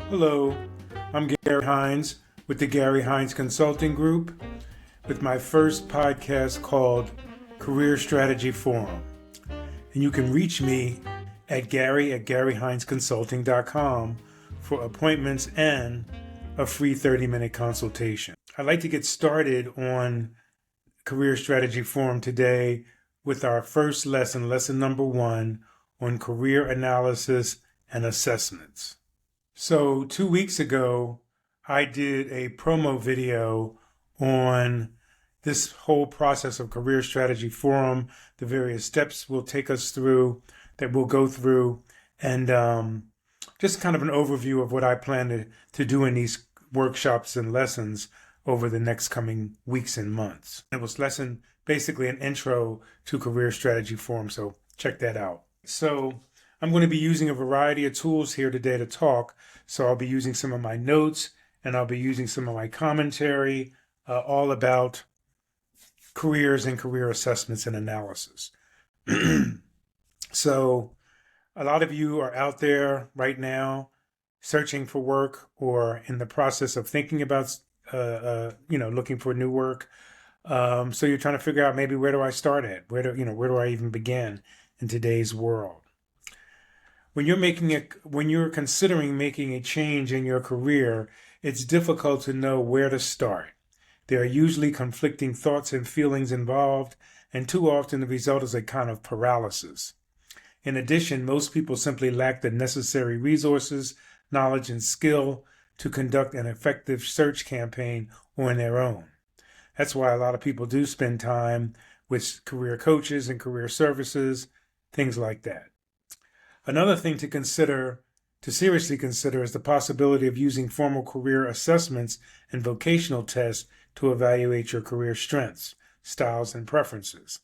Hello, I'm Gary Hines with the Gary Hines Consulting Group with my first podcast called Career Strategy Forum. And you can reach me at gary@garyhinesconsulting.com for appointments and a free 30-minute consultation. I'd like to get started on Career Strategy Forum today with our first lesson, lesson number 1, on career analysis and assessments. So 2 weeks ago, I did a promo video on this whole process of Career Strategy Forum, the various steps we'll take us through, that we'll go through, and just kind of an overview of what I plan to do in these workshops and lessons over the next coming weeks and months. It was basically an intro to Career Strategy Forum, so check that out. So I'm going to be using a variety of tools here today to talk. So I'll be using some of my notes and I'll be using some of my commentary, all about careers and career assessments and analysis. So a lot of you are out there right now searching for work or in the process of thinking about, looking for new work. So you're trying to figure out maybe where do I start at? Where do I even begin in today's world? When you're considering making a change in your career, it's difficult to know where to start. There are usually conflicting thoughts and feelings involved, and too often the result is a kind of paralysis. In addition, most people simply lack the necessary resources, knowledge, and skill to conduct an effective search campaign on their own. That's why a lot of people do spend time with career coaches and career services, things like that. Another thing to seriously consider, is the possibility of using formal career assessments and vocational tests to evaluate your career strengths, styles, and preferences.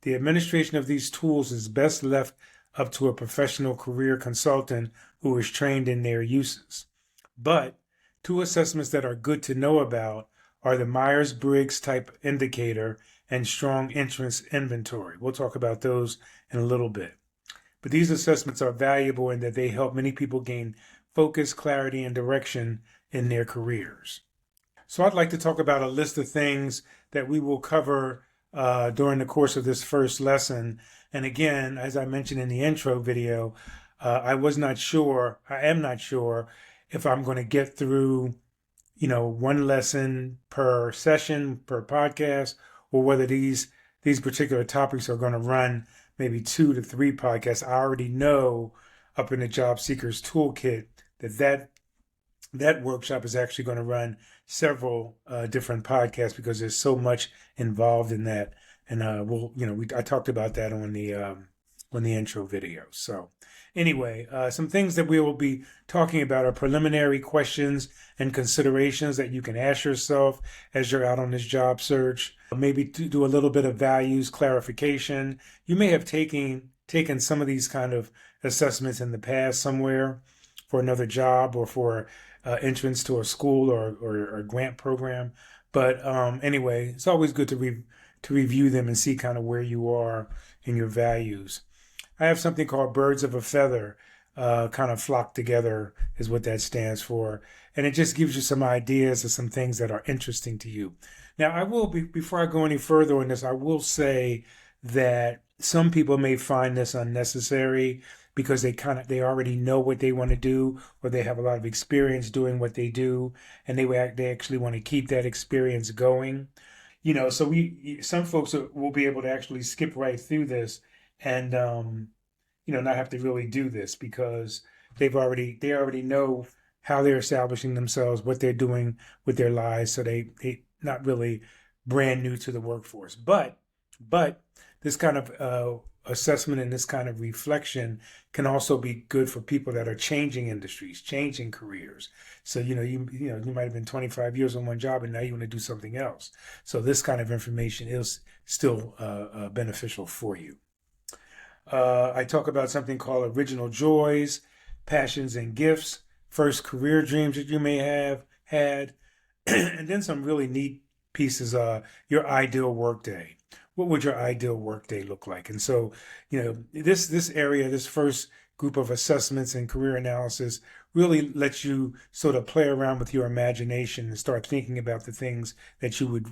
The administration of these tools is best left up to a professional career consultant who is trained in their uses. But 2 assessments that are good to know about are the Myers-Briggs type indicator and strong interest inventory. We'll talk about those in a little bit. But these assessments are valuable in that they help many people gain focus, clarity, and direction in their careers. So I'd like to talk about a list of things that we will cover during the course of this first lesson. And again, as I mentioned in the intro video, I am not sure if I'm going to get through, 1 lesson per session, per podcast, or whether these particular topics are going to run maybe 2 to 3 podcasts. I already know up in the Job Seekers Toolkit that workshop is actually going to run several different podcasts because there's so much involved in that. And I talked about that on the intro video. So anyway, some things that we will be talking about are preliminary questions and considerations that you can ask yourself as you're out on this job search. Maybe to do a little bit of values clarification. You may have taken some of these kind of assessments in the past somewhere for another job or for entrance to a school or a grant program. But anyway, it's always good to review them and see kind of where you are in your values. I have something called Birds of a Feather, kind of flock together is what that stands for. And it just gives you some ideas of some things that are interesting to you. Now, I will before I go any further on this, I will say that some people may find this unnecessary because they already know what they want to do, or they have a lot of experience doing what they do, and they actually want to keep that experience going. So some folks will be able to actually skip right through this and not have to really do this because they already know how they're establishing themselves, what they're doing with their lives, so they not really brand new to the workforce. But this kind of assessment and this kind of reflection can also be good for people that are changing industries, changing careers. So you might have been 25 years on one job and now you want to do something else. So this kind of information is still beneficial for you. I talk about something called original joys, passions, and gifts, first career dreams that you may have had, and then some really neat pieces, your ideal workday. What would your ideal workday look like? And so, this area, this first group of assessments and career analysis really lets you sort of play around with your imagination and start thinking about the things that you would,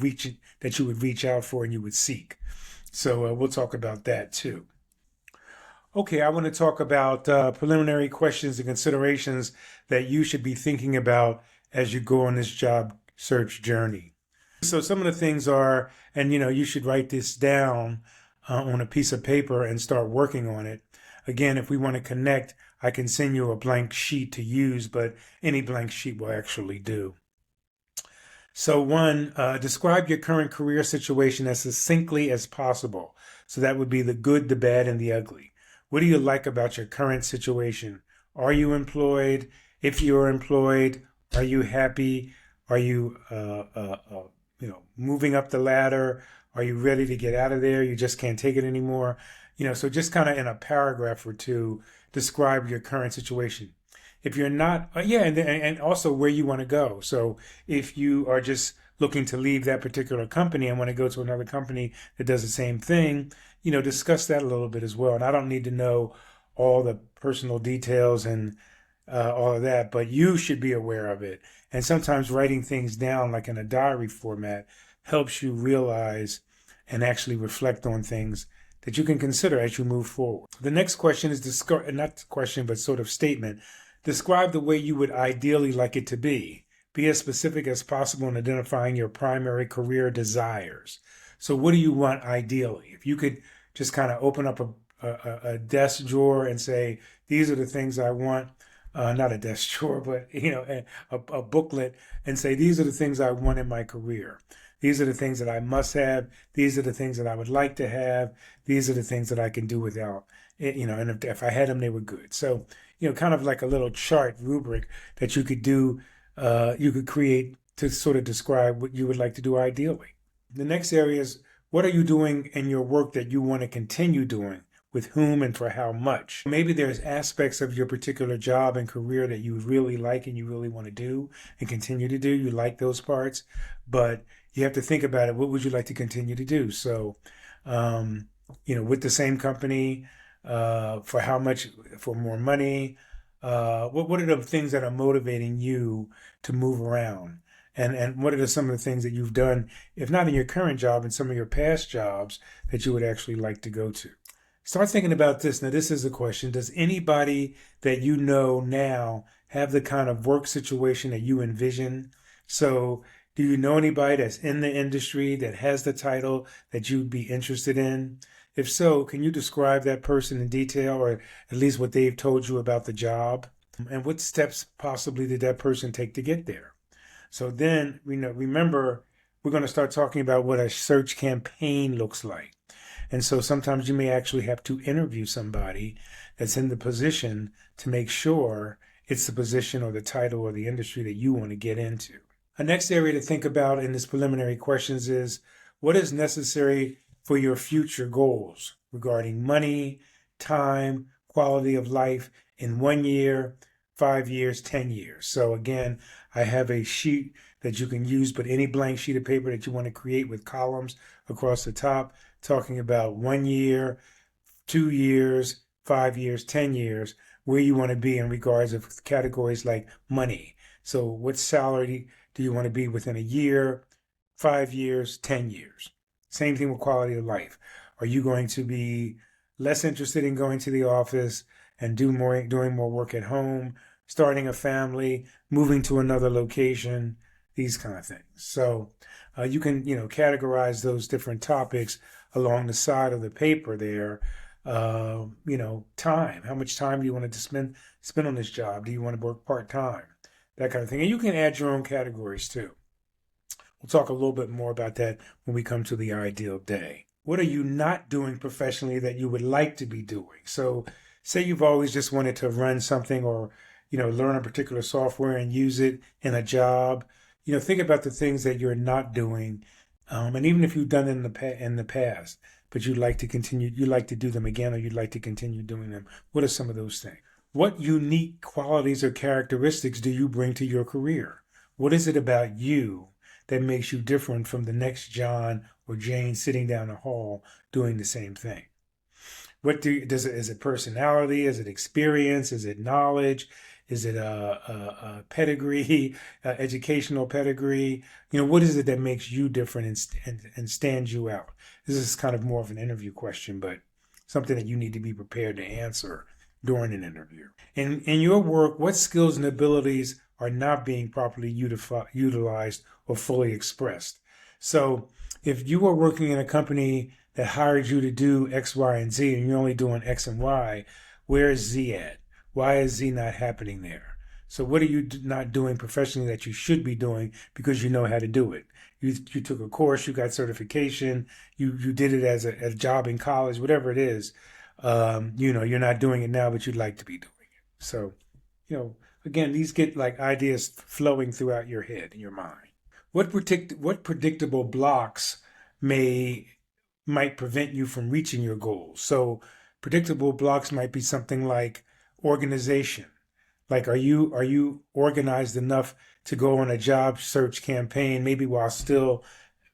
reach out for and you would seek. So we'll talk about that too. Okay, I want to talk about preliminary questions and considerations that you should be thinking about as you go on this job search journey. So some of the things are, and you should write this down on a piece of paper and start working on it. Again, if we want to connect, I can send you a blank sheet to use, but any blank sheet will actually do. So one, describe your current career situation as succinctly as possible. So that would be the good, the bad, and the ugly. What do you like about your current situation? Are you employed? If you're employed, are you happy? Are you, moving up the ladder? Are you ready to get out of there? You just can't take it anymore. So just kind of in a paragraph or two, describe your current situation. If you're not, and also where you want to go. So if you are just looking to leave that particular company and want to go to another company that does the same thing, discuss that a little bit as well. And I don't need to know all the personal details and all of that, but you should be aware of it. And sometimes writing things down, like in a diary format, helps you realize and actually reflect on things that you can consider as you move forward. The next question is not question, but sort of statement. Describe the way you would ideally like it to be. Be as specific as possible in identifying your primary career desires. So what do you want ideally? If you could just kind of open up a desk drawer and say, these are the things I want, not a desk drawer, but a booklet, and say, these are the things I want in my career. These are the things that I must have. These are the things that I would like to have. These are the things that I can do without. And if I had them, they were good. So, kind of like a little chart rubric that you could do, you could create to sort of describe what you would like to do ideally. The next area is, what are you doing in your work that you want to continue doing? With whom and for how much? Maybe there's aspects of your particular job and career that you really like and you really want to do and continue to do. You like those parts, but you have to think about it. What would you like to continue to do? So, with the same company, for how much, for more money? What are the things that are motivating you to move around? And what are some of the things that you've done, if not in your current job, in some of your past jobs that you would actually like to go to? Start thinking about this. Now, this is a question. Does anybody that you know now have the kind of work situation that you envision? So do you know anybody that's in the industry that has the title that you'd be interested in? If so, can you describe that person in detail, or at least what they've told you about the job? And what steps possibly did that person take to get there? So then, remember, we're going to start talking about what a search campaign looks like. And so sometimes you may actually have to interview somebody that's in the position to make sure it's the position or the title or the industry that you want to get into. A next area to think about in this preliminary questions is, what is necessary for your future goals regarding money, time, quality of life in 1 year, 5 years, 10 years. So again, I have a sheet that you can use, but any blank sheet of paper that you want to create with columns across the top, talking about 1 year, 2 years, 5 years, 10 years, where you want to be in regards of categories like money. So what salary do you want to be within a year, 5 years, 10 years? Same thing with quality of life. Are you going to be less interested in going to the office and doing more work at home, starting a family, moving to another location, these kind of things? So you can, categorize those different topics along the side of the paper there. Time. How much time do you want to spend on this job? Do you want to work part-time? That kind of thing. And you can add your own categories too. We'll talk a little bit more about that when we come to the ideal day. What are you not doing professionally that you would like to be doing? So say you've always just wanted to run something or, learn a particular software and use it in a job. Think about the things that you're not doing. And even if you've done it in the past, but you'd like to do them again, or you'd like to continue doing them. What are some of those things? What unique qualities or characteristics do you bring to your career? What is it about you that makes you different from the next John or Jane sitting down the hall doing the same thing? Is it personality? Is it experience? Is it knowledge? Is it a pedigree, educational pedigree? What is it that makes you different and stands you out? This is kind of more of an interview question, but something that you need to be prepared to answer during an interview. In your work, what skills and abilities are not being properly utilized or fully expressed? So if you are working in a company that hired you to do X, Y, and Z, and you're only doing X and Y, where is Z at? Why is Z not happening there? So what are you not doing professionally that you should be doing because you know how to do it? You took a course, you got certification, you did it as a job in college, whatever it is. You're not doing it now, but you'd like to be doing it. So, again, these get like ideas flowing throughout your head and your mind. What predictable blocks might prevent you from reaching your goals? So predictable blocks might be something like organization. Like, are you organized enough to go on a job search campaign, maybe while still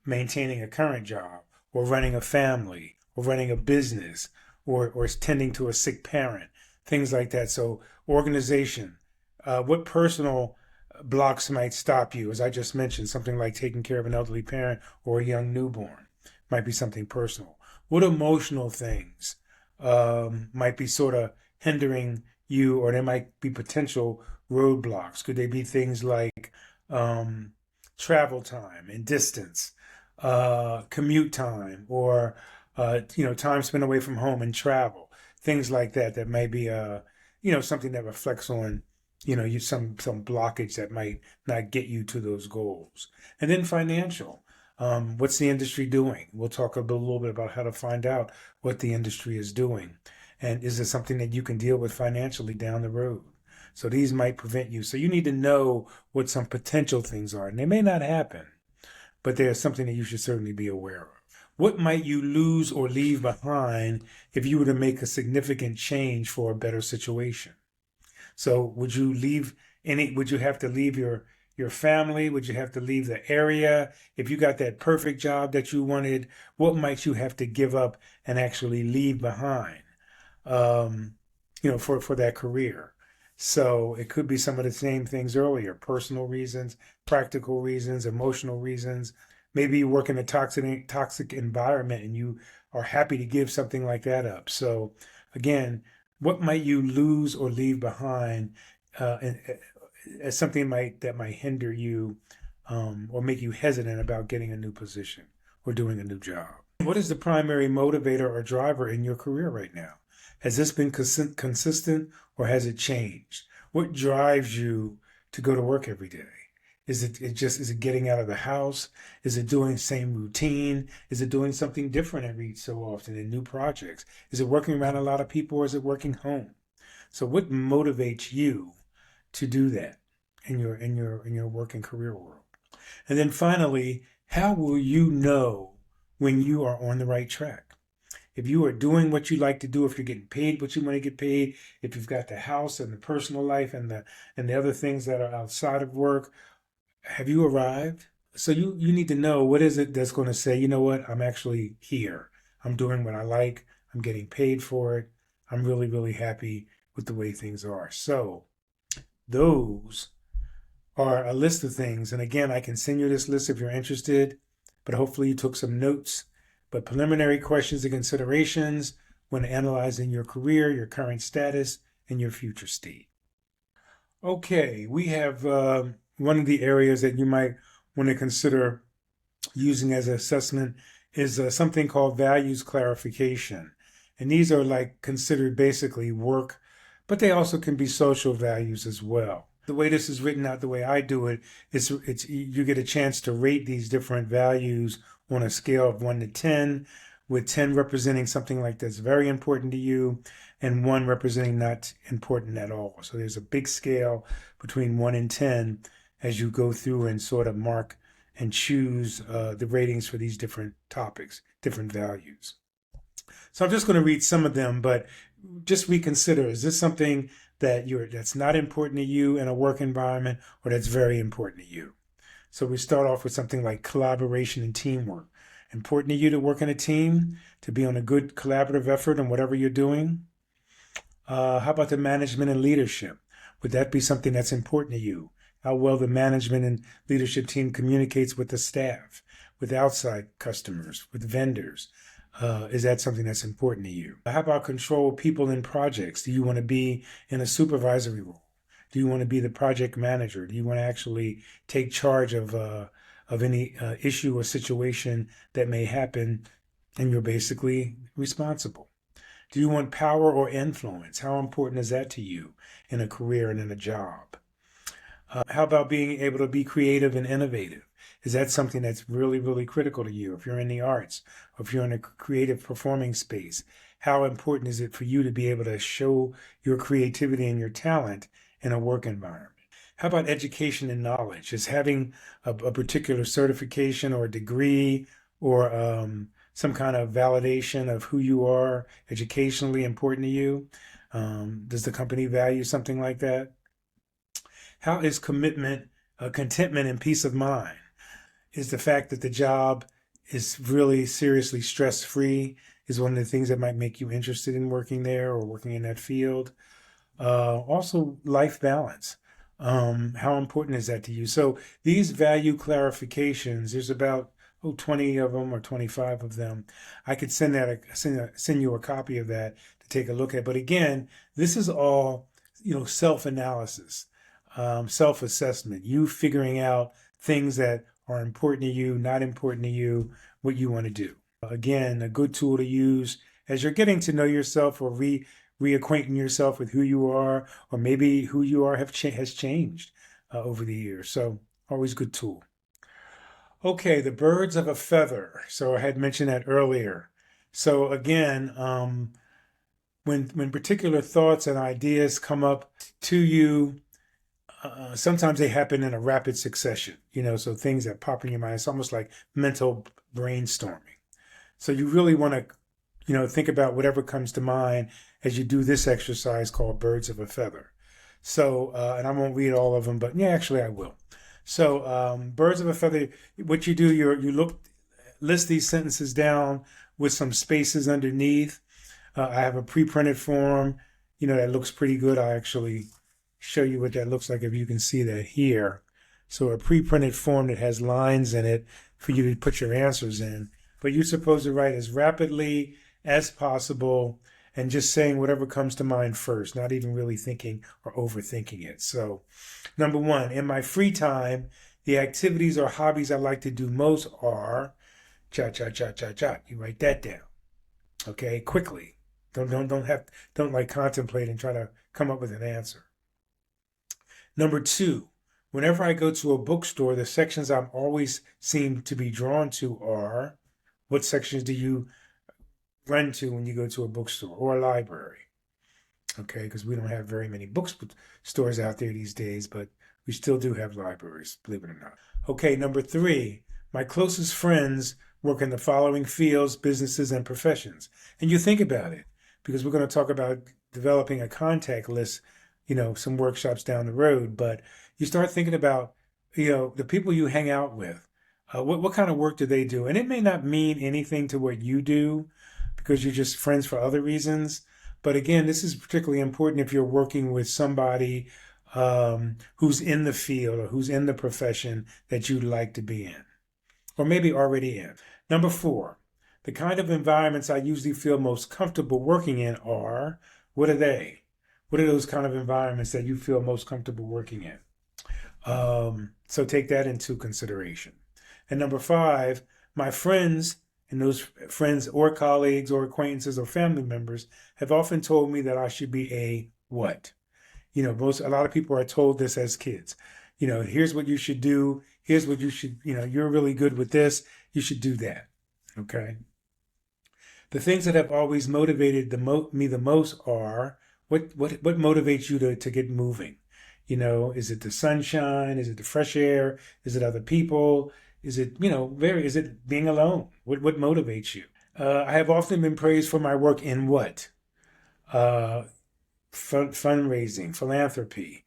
maintaining a current job, or running a family, or running a business, or tending to a sick parent, things like that. So organization. What personal blocks might stop you? As I just mentioned, something like taking care of an elderly parent or a young newborn might be something personal. What emotional things might be sort of hindering you, or there might be potential roadblocks? Could they be things like travel time and distance, commute time, or time spent away from home and travel, things like that? That may be something that reflects on some blockage that might not get you to those goals. And then financial. What's the industry doing? We'll talk a little bit about how to find out what the industry is doing. And is it something that you can deal with financially down the road? So these might prevent you. So you need to know what some potential things are. And they may not happen, but there's something that you should certainly be aware of. What might you lose or leave behind if you were to make a significant change for a better situation? So would you have to leave your family? Would you have to leave the area? If you got that perfect job that you wanted, what might you have to give up and actually leave behind, for that career? So it could be some of the same things earlier: personal reasons, practical reasons, emotional reasons. Maybe you work in a toxic environment and you are happy to give something like that up. So again, what might you lose or leave behind as something that might hinder you or make you hesitant about getting a new position or doing a new job? What is the primary motivator or driver in your career right now? Has this been consistent, or has it changed? What drives you to go to work every day? Is it getting out of the house? Is it doing the same routine? Is it doing something different every so often in new projects? Is it working around a lot of people, or is it working home? So what motivates you to do that in your work and career world? And then finally, how will you know when you are on the right track? If you are doing what you like to do, if you're getting paid what you want to get paid, if you've got the house and the personal life and the other things that are outside of work, have you arrived? So you need to know, what is it that's going to say, you know what, I'm actually here. I'm doing what I like. I'm getting paid for it. I'm really, really happy with the way things are. So those are a list of things. And again, I can send you this list if you're interested, but hopefully you took some notes. But preliminary questions and considerations when analyzing your career, your current status, and your future state. Okay, we have one of the areas that you might want to consider using as an assessment is something called values clarification. And these are like considered basically work, but they also can be social values as well. The way this is written out, the way I do it, it's you get a chance to rate these different values on a scale of 1 to 10, with 10 representing something like that's very important to you and 1 representing not important at all. So there's a big scale between 1 and 10 as you go through and sort of mark and choose the ratings for these different topics, different values. So I'm just going to read some of them, but just reconsider, is this something that's not important to you in a work environment, or that's very important to you? So we start off with something like collaboration and teamwork. Important to you to work in a team, to be on a good collaborative effort in whatever you're doing? How about the management and leadership? Would that be something that's important to you? How well the management and leadership team communicates with the staff, with outside customers, with vendors? Is that something that's important to you? How about control people in projects? Do you want to be in a supervisory role? Do you want to be the project manager? Do you want to actually take charge of any issue or situation that may happen, and you're basically responsible? Do you want power or influence? How important is that to you in a career and in a job? How about being able to be creative and innovative? Is that something that's really, really critical to you? If you're in the arts, or if you're in a creative performing space, how important is it for you to be able to show your creativity and your talent in a work environment? How about education and knowledge? Is having a particular certification or a degree or some kind of validation of who you are educationally important to you? Does the company value something like that? How is contentment, and peace of mind? Is the fact that the job is really seriously stress free is one of the things that might make you interested in working there or working in that field? Also, life balance. How important is that to you? So these value clarifications, there's about 20 of them or 25 of them. I could send you a copy of that to take a look at. But again, this is all self-analysis, self-assessment. You figuring out things that are important to you, not important to you, what you want to do. Again, a good tool to use as you're getting to know yourself or reacquainting yourself with who you are, or maybe who you are has changed over the years. So always good tool. Okay, the birds of a feather. So I had mentioned that earlier. So again, when particular thoughts and ideas come up to you, sometimes they happen in a rapid succession. So things that pop in your mind. It's almost like mental brainstorming. So you really want to think about whatever comes to mind as you do this exercise called Birds of a Feather. So, and I won't read all of them, but yeah, actually I will. So, Birds of a Feather, what you do, you list these sentences down with some spaces underneath. I have a pre-printed form, that looks pretty good. I actually show you what that looks like if you can see that here. So a pre-printed form that has lines in it for you to put your answers in. But you're supposed to write as rapidly as possible and just saying whatever comes to mind first, not even really thinking or overthinking it. So, number one, in my free time, the activities or hobbies I like to do most are jot. You write that down. Okay, quickly. Don't like contemplate and try to come up with an answer. Number two, whenever I go to a bookstore, the sections I'm always seem to be drawn to are, what sections do you run to when you go to a bookstore or a library? Okay, because we don't have very many bookstores out there these days, but we still do have libraries, believe it or not. Okay, number three, my closest friends work in the following fields, businesses, and professions. And you think about it, because we're going to talk about developing a contact list, some workshops down the road, but you start thinking about, the people you hang out with. What kind of work do they do? And it may not mean anything to what you do because you're just friends for other reasons. But again, this is particularly important if you're working with somebody who's in the field or who's in the profession that you'd like to be in, or maybe already in. Number four, the kind of environments I usually feel most comfortable working in are, what are they? What are those kind of environments that you feel most comfortable working in? So take that into consideration. And number five, my friends and those friends or colleagues or acquaintances or family members have often told me that I should be a what? A lot of people are told this as kids. Here's what you should do. Here's what you should, you're really good with this. You should do that. Okay. The things that have always motivated me the most are, what motivates you to get moving? Is it the sunshine? Is it the fresh air? Is it other people? Is it, is it being alone? What motivates you? I have often been praised for my work in what? Fundraising, philanthropy,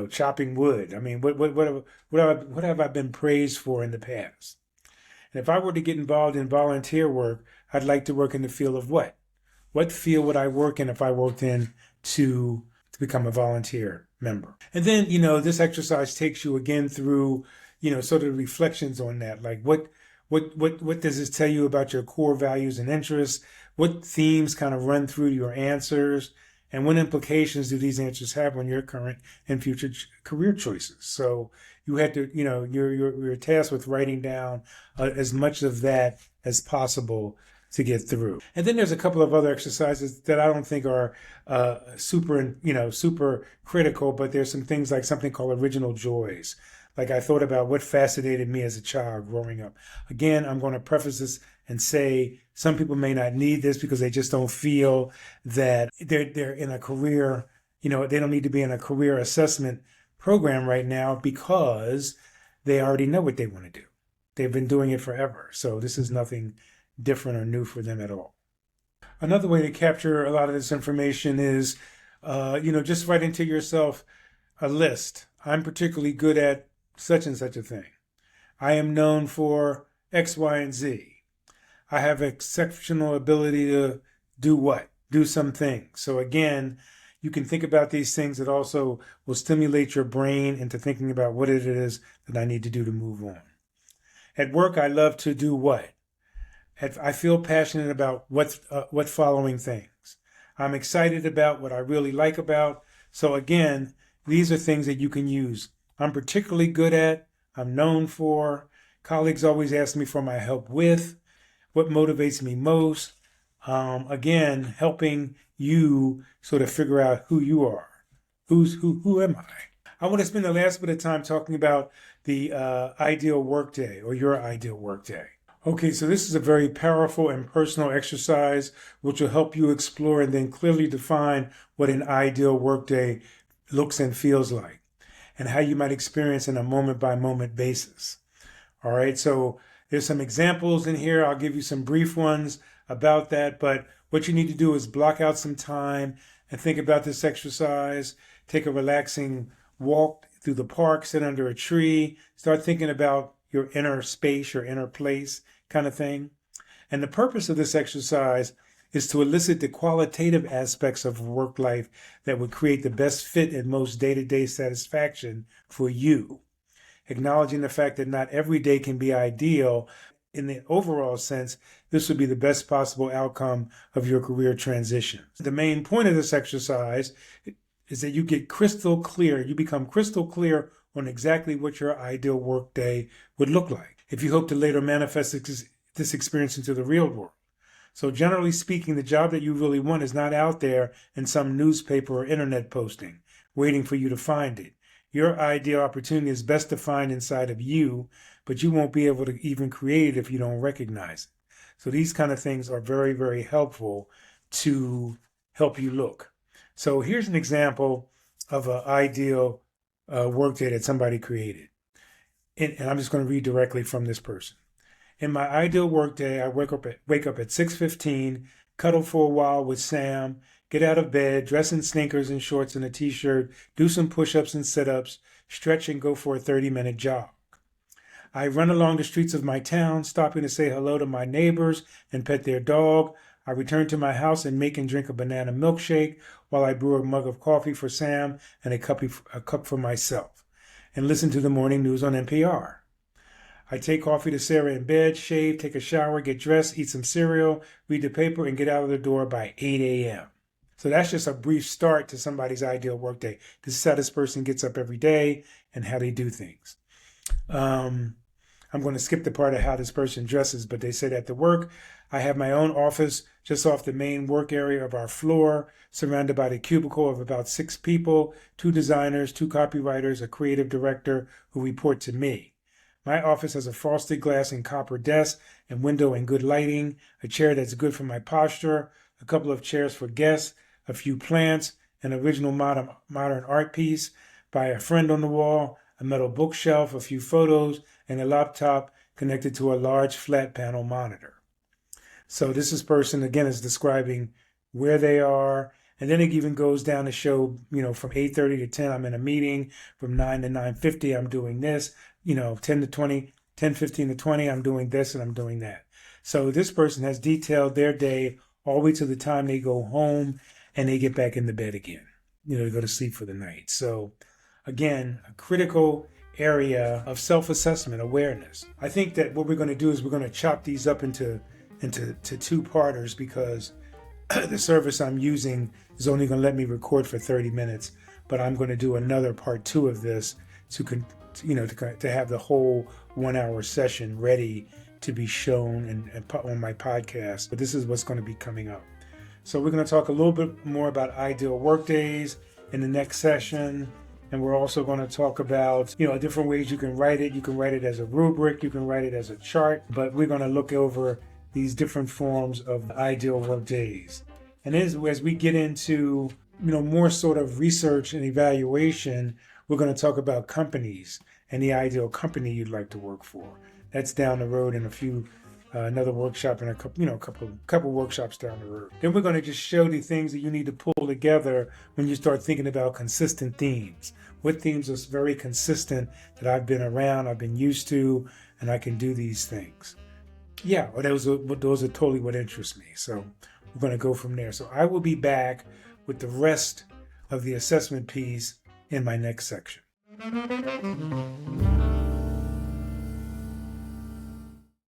chopping wood. I mean, what have I been praised for in the past? And if I were to get involved in volunteer work, I'd like to work in the field of what? What field would I work in if I worked in to become a volunteer member? And then, this exercise takes you again through, sort of reflections on that. Like what does this tell you about your core values and interests? What themes kind of run through your answers? And what implications do these answers have on your current and future career choices? So you had to, you're tasked with writing down as much of that as possible to get through. And then there's a couple of other exercises that I don't think are super critical, but there's some things like something called original joys. Like I thought about what fascinated me as a child growing up. Again, I'm going to preface this and say some people may not need this because they just don't feel that they're in a career, they don't need to be in a career assessment program right now because they already know what they want to do. They've been doing it forever. So this is nothing different or new for them at all. Another way to capture a lot of this information is, just write into yourself a list. I'm particularly good at such and such a thing. I am known for X, Y, and Z. I have exceptional ability to do what? Do some things. So again, you can think about these things that also will stimulate your brain into thinking about what it is that I need to do to move on. At work, I love to do what? I feel passionate about what following things. I'm excited about what I really like about. So again, these are things that you can use. I'm particularly good at, I'm known for, colleagues always ask me for my help with, what motivates me most. Again, helping you sort of figure out who you are. Who am I? I want to spend the last bit of time talking about the ideal workday or your ideal workday. Okay, so this is a very powerful and personal exercise which will help you explore and then clearly define what an ideal workday looks and feels like and how you might experience in a moment-by-moment basis. All right, so there's some examples in here. I'll give you some brief ones about that, but what you need to do is block out some time and think about this exercise. Take a relaxing walk through the park, sit under a tree, start thinking about your inner space, your inner place kind of thing. And the purpose of this exercise is to elicit the qualitative aspects of work life that would create the best fit and most day-to-day satisfaction for you. Acknowledging the fact that not every day can be ideal, in the overall sense, this would be the best possible outcome of your career transition. The main point of this exercise is that you get crystal clear, you become crystal clear on exactly what your ideal workday would look like if you hope to later manifest this experience into the real world. So generally speaking, the job that you really want is not out there in some newspaper or internet posting, waiting for you to find it. Your ideal opportunity is best defined inside of you, but you won't be able to even create it if you don't recognize it. So these kind of things are very, very helpful to help you look. So here's an example of an ideal workday that somebody created. And I'm just going to read directly from this person. In my ideal workday, I wake up at 6:15, cuddle for a while with Sam, get out of bed, dress in sneakers and shorts and a t-shirt, do some push-ups and sit-ups, stretch and go for a 30-minute jog. I run along the streets of my town, stopping to say hello to my neighbors and pet their dog. I return to my house and make and drink a banana milkshake while I brew a mug of coffee for Sam and a cup for myself, and listen to the morning news on NPR. I take coffee to Sarah in bed, shave, take a shower, get dressed, eat some cereal, read the paper, and get out of the door by 8 a.m. So that's just a brief start to somebody's ideal workday. This is how this person gets up every day and how they do things. I'm going to skip the part of how this person dresses, but they said at the work, I have my own office just off the main work area of our floor, surrounded by the cubicle of about 6 people, 2 designers, 2 copywriters, a creative director who report to me. My office has a frosted glass and copper desk and window and good lighting, a chair that's good for my posture, a couple of chairs for guests, a few plants, an original modern art piece by a friend on the wall, a metal bookshelf, a few photos, and a laptop connected to a large flat panel monitor. So this person, again, is describing where they are. And then it even goes down to show, from 8:30 to 10, I'm in a meeting. From 9 to 9:50, I'm doing this. 10 to 20, 10, 15 to 20, I'm doing this and I'm doing that. So this person has detailed their day all the way to the time they go home and they get back in the bed again, to go to sleep for the night. So again, a critical area of self-assessment awareness. I think that what we're going to do is we're going to chop these up into two-parters, because the service I'm using is only going to let me record for 30 minutes, but I'm going to do another part 2 of this to have the whole 1 hour session ready to be shown and put on my podcast. But this is what's going to be coming up. So we're going to talk a little bit more about ideal work days in the next session. And we're also going to talk about, different ways you can write it. You can write it as a rubric, you can write it as a chart, but we're going to look over these different forms of ideal work days. And as we get into, more sort of research and evaluation, we're going to talk about companies and the ideal company you'd like to work for. That's down the road in another workshop and a couple workshops down the road. Then we're going to just show the things that you need to pull together when you start thinking about consistent themes. What themes are very consistent that I've been around, I've been used to, and I can do these things. Yeah, those are totally what interests me. So we're going to go from there. So I will be back with the rest of the assessment piece in my next section.